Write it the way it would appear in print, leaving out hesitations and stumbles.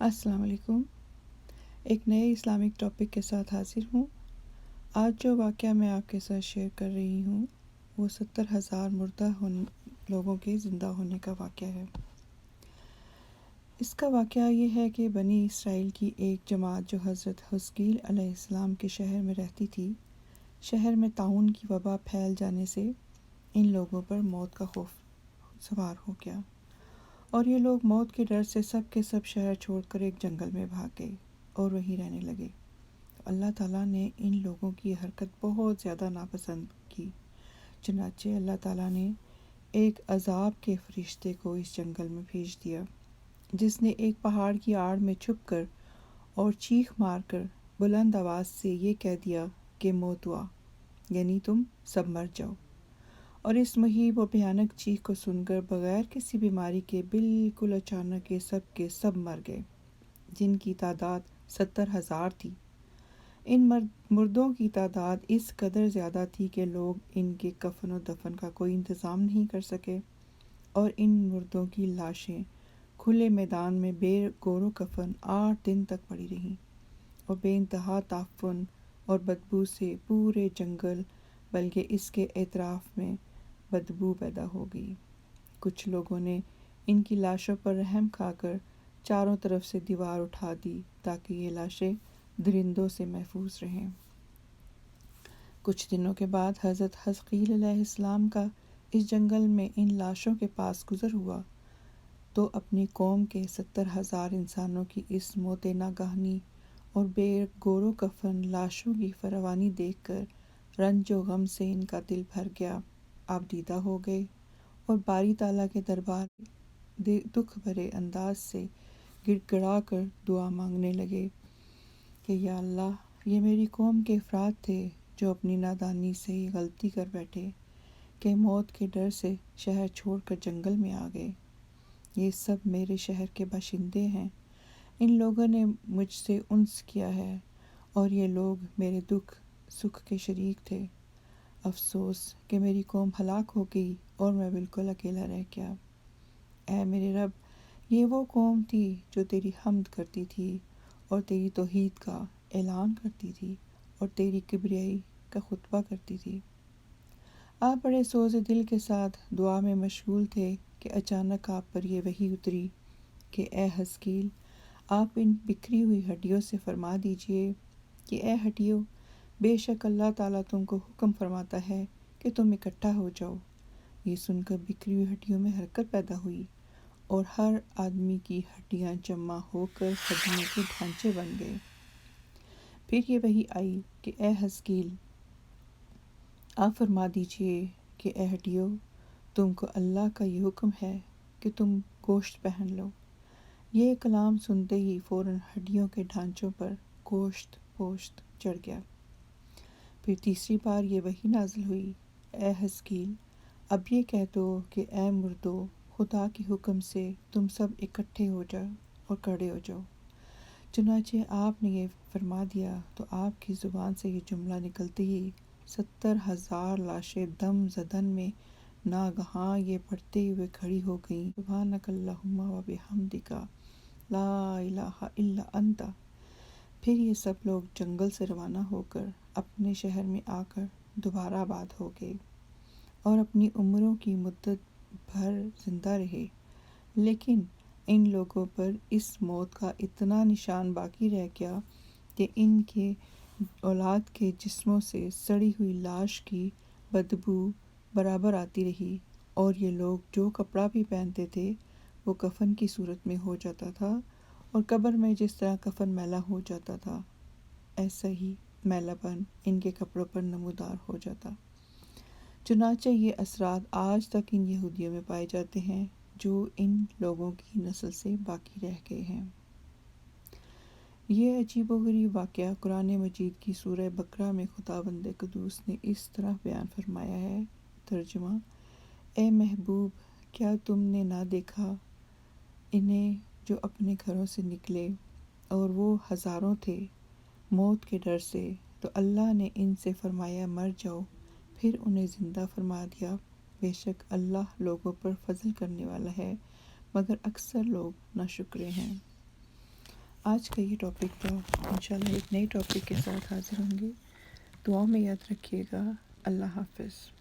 السلام علیکم۔ ایک نئے اسلامک ٹاپک کے ساتھ حاضر ہوں۔ آج جو واقعہ میں آپ کے ساتھ شیئر کر رہی ہوں وہ 70,000 مردہ لوگوں کے زندہ ہونے کا واقعہ ہے۔ اس کا واقعہ یہ ہے کہ بنی اسرائیل کی ایک جماعت جو حضرت حزقیل علیہ السلام کے شہر میں رہتی تھی، شہر میں طاعون کی وبا پھیل جانے سے ان لوگوں پر موت کا خوف سوار ہو گیا، اور یہ لوگ موت کے ڈر سے سب کے سب شہر چھوڑ کر ایک جنگل میں بھاگ گئے اور وہیں رہنے لگے۔ اللہ تعالیٰ نے ان لوگوں کی حرکت بہت زیادہ ناپسند کی، چنانچہ اللہ تعالیٰ نے ایک عذاب کے فرشتے کو اس جنگل میں بھیج دیا، جس نے ایک پہاڑ کی آڑ میں چھپ کر اور چیخ مار کر بلند آواز سے یہ کہہ دیا کہ موت ہوا، یعنی تم سب مر جاؤ۔ اور اس مہیب و بھیانک چیخ کو سن کر بغیر کسی بیماری کے بالکل اچانک کے سب مر گئے، جن کی تعداد 70,000 تھی۔ ان مردوں کی تعداد اس قدر زیادہ تھی کہ لوگ ان کے کفن و دفن کا کوئی انتظام نہیں کر سکے، اور ان مردوں کی لاشیں کھلے میدان میں بے گور و کفن 8 دن تک پڑی رہیں، اور بے انتہا تعفن اور بدبو سے پورے جنگل بلکہ اس کے اطراف میں بدبو پیدا ہو گئی۔ کچھ لوگوں نے ان کی لاشوں پر رحم کھا کر چاروں طرف سے دیوار اٹھا دی تاکہ یہ لاشیں درندوں سے محفوظ رہیں۔ کچھ دنوں کے بعد حضرت حزقیل علیہ السلام کا اس جنگل میں ان لاشوں کے پاس گزر ہوا تو اپنی قوم کے 70,000 انسانوں کی اس موت ناگہانی اور بے گور و کفن لاشوں کی فراوانی دیکھ کر رنج و غم سے ان کا دل بھر گیا، آپ دیدہ ہو گئے اور باری تعالیٰ کے دربار دکھ بھرے انداز سے گڑ گڑا کر دعا مانگنے لگے کہ یا اللہ، یہ میری قوم کے افراد تھے جو اپنی نادانی سے یہ غلطی کر بیٹھے کہ موت کے ڈر سے شہر چھوڑ کر جنگل میں آ گئے۔ یہ سب میرے شہر کے باشندے ہیں، ان لوگوں نے مجھ سے انس کیا ہے اور یہ لوگ میرے دکھ سکھ کے شریک تھے۔ افسوس کہ میری قوم ہلاک ہو گئی اور میں بالکل اکیلا رہ گیا۔ اے میرے رب، یہ وہ قوم تھی جو تیری حمد کرتی تھی اور تیری توحید کا اعلان کرتی تھی اور تیری کبریائی کا خطبہ کرتی تھی۔ آپ بڑے سوز دل کے ساتھ دعا میں مشغول تھے کہ اچانک آپ پر یہ وحی اتری کہ اے حزقیل، آپ ان بکھری ہوئی ہڈیوں سے فرما دیجئے کہ اے ہڈیوں، بے شک اللہ تعالیٰ تم کو حکم فرماتا ہے کہ تم اکٹھا ہو جاؤ۔ یہ سن کر بکھری ہوئی ہڈیوں میں حرکت پیدا ہوئی اور ہر آدمی کی ہڈیاں جمع ہو کر ہڈیوں کے ڈھانچے بن گئے۔ پھر یہ وحی آئی کہ اے حزقیل، آپ فرما دیجئے کہ اے ہڈیوں، تم کو اللہ کا یہ حکم ہے کہ تم گوشت پہن لو۔ یہ کلام سنتے ہی فوراً ہڈیوں کے ڈھانچوں پر گوشت پوشت چڑھ گیا۔ پھر تیسری بار یہ وحی نازل ہوئی، اے حزقیل، اب یہ کہہ دو کہ اے مردو، خدا کے حکم سے تم سب اکٹھے ہو جاؤ اور کھڑے ہو جاؤ۔ چنانچہ آپ نے یہ فرما دیا تو آپ کی زبان سے یہ جملہ نکلتے ہی 70,000 لاشیں دم زدن میں ناگہاں یہ پڑھتے ہوئے کھڑی ہو گئیں، سبحانک اللہم و بحمدک لا الہ الا انت۔ پھر یہ سب لوگ جنگل سے روانہ ہو کر اپنے شہر میں آ کر دوبارہ آباد ہو گئے اور اپنی عمروں کی مدت بھر زندہ رہے، لیکن ان لوگوں پر اس موت کا اتنا نشان باقی رہ گیا کہ ان کے اولاد کے جسموں سے سڑی ہوئی لاش کی بدبو برابر آتی رہی، اور یہ لوگ جو کپڑا بھی پہنتے تھے وہ کفن کی صورت میں ہو جاتا تھا، اور قبر میں جس طرح کفن میلا ہو جاتا تھا ایسا ہی میلا پن ان کے کپڑوں پر نمودار ہو جاتا۔ چنانچہ یہ اثرات آج تک ان یہودیوں میں پائے جاتے ہیں جو ان لوگوں کی نسل سے باقی رہ گئے ہیں۔ یہ عجیب و غریب واقعہ قرآن مجید کی سورہ بقرہ میں خداوند قدوس نے اس طرح بیان فرمایا ہے۔ ترجمہ: اے محبوب، کیا تم نے نہ دیکھا انہیں جو اپنے گھروں سے نکلے اور وہ ہزاروں تھے موت کے ڈر سے، تو اللہ نے ان سے فرمایا مر جاؤ، پھر انہیں زندہ فرما دیا۔ بے شک اللہ لوگوں پر فضل کرنے والا ہے، مگر اکثر لوگ ناشکرے ہیں۔ آج کا یہ ٹاپک تھا، انشاءاللہ ایک نئی ٹاپک کے ساتھ حاضر ہوں گے۔ دعاؤں میں یاد رکھیے گا۔ اللہ حافظ۔